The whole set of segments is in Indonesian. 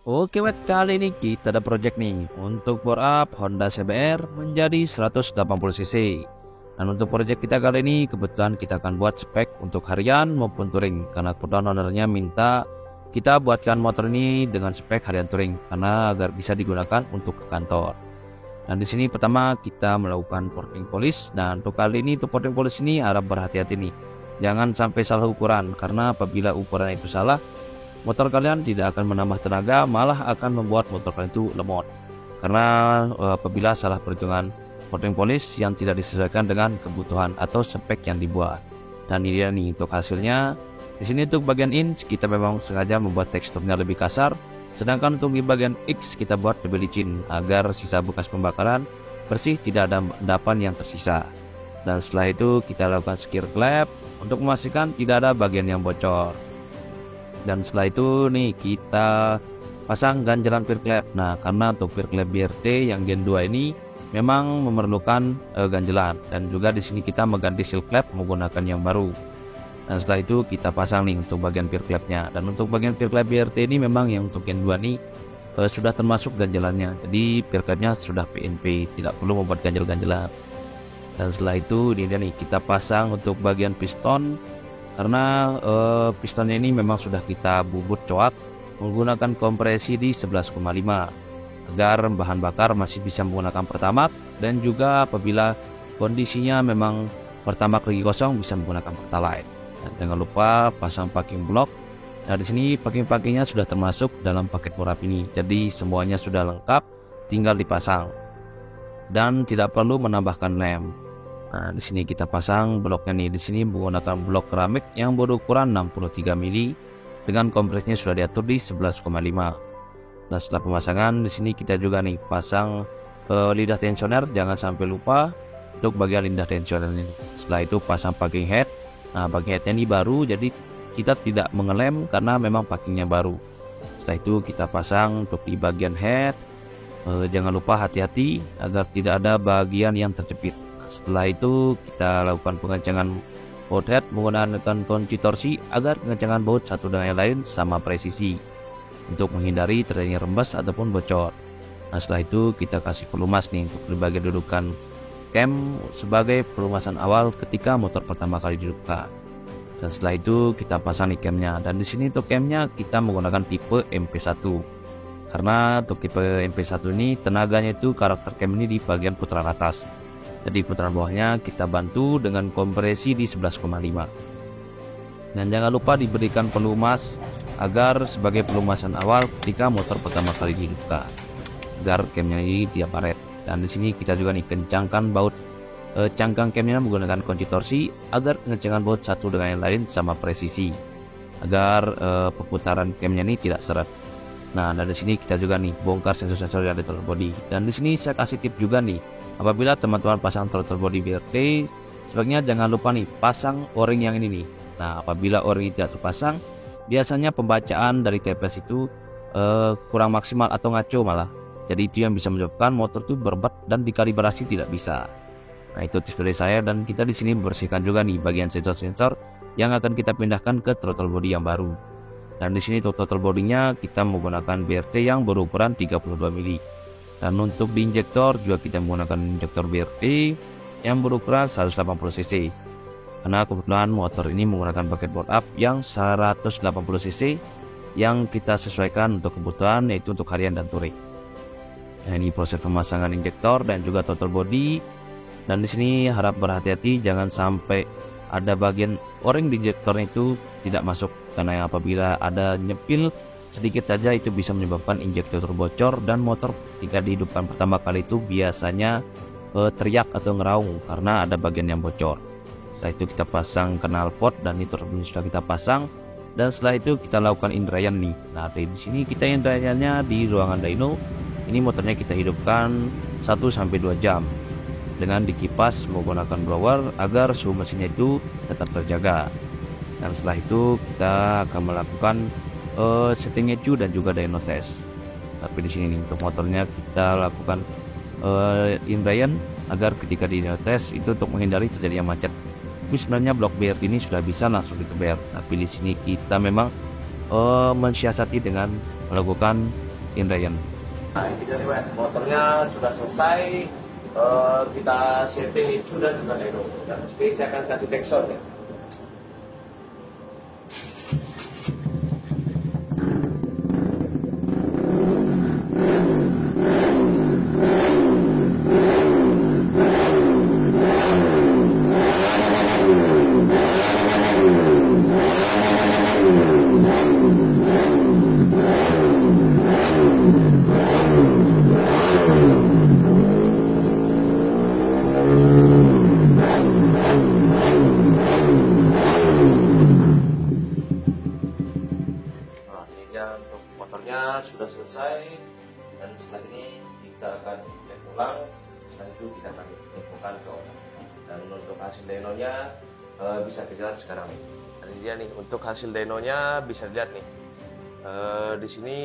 Oke wet, kali ini kita ada project nih untuk bore up Honda CBR menjadi 180 cc. Dan untuk project kita kali ini kebetulan kita akan buat spek untuk harian maupun touring, karena kebetulan ownernya minta kita buatkan motor ini dengan spek harian touring karena agar bisa digunakan untuk ke kantor. Dan di sini pertama kita melakukan porting polish, dan untuk kali ini untuk porting polish ini harap berhati-hati nih. Jangan sampai salah ukuran, karena apabila ukuran itu salah, motor kalian tidak akan menambah tenaga, malah akan membuat motor kalian itu lemot. Karena apabila salah perhitungan porting polish yang tidak disesuaikan dengan kebutuhan atau spek yang dibuat. Dan ini dia nih untuk hasilnya. Di sini untuk bagian inch kita memang sengaja membuat teksturnya lebih kasar, sedangkan untuk di bagian X kita buat lebih licin agar sisa bekas pembakaran bersih, tidak ada endapan yang tersisa. Dan setelah itu kita lakukan skir clap untuk memastikan tidak ada bagian yang bocor. Dan setelah itu nih kita pasang ganjalan peer clap. Nah, karena untuk peer clap BRT yang Gen 2 ini memang memerlukan ganjalan, dan juga di sini kita mengganti seal clap menggunakan yang baru. Dan setelah itu kita pasang nih untuk bagian peer clapnya. Dan untuk bagian peer clap BRT ini memang yang untuk Gen 2 nih sudah termasuk ganjalannya. Jadi peer clapnya sudah PNP, tidak perlu membuat ganjal-ganjalan. Dan setelah itu ini dia nih kita pasang untuk bagian piston. Karena pistonnya ini memang sudah kita bubut coak menggunakan kompresi di 11,5 agar bahan bakar masih bisa menggunakan Pertamax, dan juga apabila kondisinya memang Pertamax lagi kosong bisa menggunakan Pertalite. Dan jangan lupa pasang packing block. Nah, di sini packing-packingnya sudah termasuk dalam paket murah ini, jadi semuanya sudah lengkap, tinggal dipasang dan tidak perlu menambahkan lem. Nah, di sini kita pasang bloknya nih. Di sini menggunakan blok keramik yang berukuran 63 mili dengan kompresnya sudah diatur di 11,5. Nah, setelah pemasangan di sini kita juga nih pasang lidah tensioner, jangan sampai lupa untuk bagian lidah tensioner ini. Setelah itu pasang packing head. Nah, packing headnya ini baru, jadi kita tidak mengelem karena memang packingnya baru. Setelah itu kita pasang untuk di bagian head. Jangan lupa hati-hati agar tidak ada bagian yang terjepit. Setelah itu kita lakukan pengencangan baut head menggunakan kunci torsi agar pengencangan baut satu dengan yang lain sama presisi untuk menghindari terjadinya rembes ataupun bocor. Nah, setelah itu kita kasih pelumas nih untuk di bagian dudukan cam sebagai pelumasan awal ketika motor pertama kali dihidupkan. Dan setelah itu kita pasang nih camnya. Dan di sini untuk camnya kita menggunakan tipe MP1. Karena untuk tipe MP1 ini tenaganya itu karakter cam ini di bagian putaran atas. Jadi putaran bawahnya kita bantu dengan kompresi di 11,5. Dan jangan lupa diberikan pelumas agar sebagai pelumasan awal ketika motor pertama kali dihidupkan, agar camnya ini tidak baret. Dan di sini kita juga nih kencangkan baut cangkang camnya menggunakan kunci torsi agar kencangan baut satu dengan yang lain sama presisi, agar perputaran camnya ini tidak seret. Nah, dari sini kita juga nih bongkar sensor-sensor yang ada di throttle body. Dan di sini saya kasih tip juga nih, apabila teman-teman pasang throttle body BRT, sebaiknya jangan lupa nih pasang o-ring yang ini nih. Nah, apabila o-ring tidak terpasang, biasanya pembacaan dari TPS itu kurang maksimal atau ngaco malah. Jadi itu yang bisa menyebabkan motor itu berbat dan dikalibrasi tidak bisa. Nah, itu tips dari saya, dan kita di sini membersihkan juga nih bagian sensor-sensor yang akan kita pindahkan ke throttle body yang baru. Dan di sini throttle bodinya kita menggunakan BRT yang berukuran 32 mili. Dan untuk di injektor juga kita menggunakan injektor BRT yang berukuran 180 cc. Karena kebetulan motor ini menggunakan paket board up yang 180 cc yang kita sesuaikan untuk kebutuhan, yaitu untuk harian dan touring. Nah, ini proses pemasangan injektor dan juga throttle body. Dan di sini harap berhati-hati jangan sampai ada bagian o-ring di injektor itu tidak masuk, karena apabila ada nyepil sedikit saja itu bisa menyebabkan injektor bocor, dan motor ketika dihidupkan pertama kali itu biasanya teriak atau ngeraung karena ada bagian yang bocor. Setelah itu kita pasang knalpot dan itu sudah kita pasang, dan setelah itu kita lakukan indrayan nih. Nah, di sini kita indrayannya di ruangan dyno. Ini motornya kita hidupkan 1-2 jam dengan dikipas menggunakan blower agar suhu mesinnya itu tetap terjaga. Dan setelah itu kita akan melakukan setting ECU dan juga dyno test. Tapi di sini nih, untuk motornya kita lakukan indrayan agar ketika di dyno test itu untuk menghindari terjadinya macet. Tapi sebenarnya blok BRT ini sudah bisa langsung dikeber, tapi di sini kita memang mensiasati dengan melakukan Indrayan. Nah ini jadi motornya sudah selesai, kita setting itu dan juga dyno. Dan sekarang saya akan kasih tekstur ya. Untuk motornya sudah selesai, dan setelah ini kita akan cek ulang. Setelah itu kita akan infokan ke orang. Dan untuk hasil dynonya bisa kita lihat sekarang nih. Ini dia nih, untuk hasil dynonya bisa dilihat nih. Di sini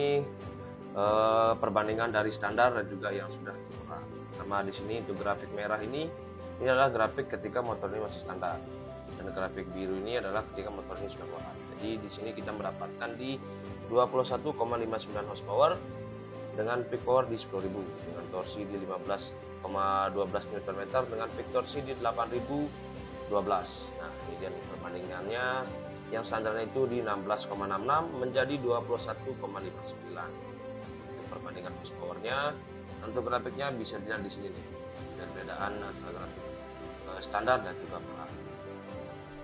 perbandingan dari standar dan juga yang sudah murah. Sama di sini untuk grafik merah ini adalah grafik ketika motor ini masih standar, dan grafik biru ini adalah ketika motor ini sudah murah. Jadi di sini kita mendapatkan di 21,59 horsepower dengan peak power di 10.000, dengan torsi di 15,12 Nm dengan peak torsi di 8.012. Nah ini dia nih perbandingannya, yang standarnya itu di 16,66 menjadi 21,59. Untuk perbandingan horsepowernya. Untuk grafiknya bisa dilihat di sini nih, perbedaan antara grafik standar dan juga murah.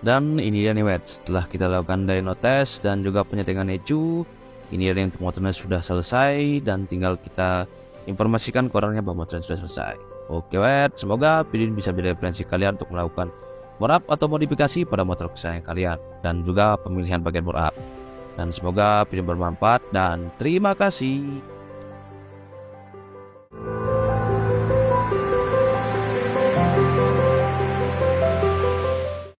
Dan ini dia nih setelah kita lakukan dyno test dan juga penyetingan ECU, ini dia untuk motornya sudah selesai, dan tinggal kita informasikan ke orangnya bahwa motornya sudah selesai. Oke semoga video ini bisa menjadi referensi kalian untuk melakukan bore up atau modifikasi pada motor kesayangan kalian, dan juga pemilihan bagian bore up. Dan semoga video bermanfaat, dan terima kasih.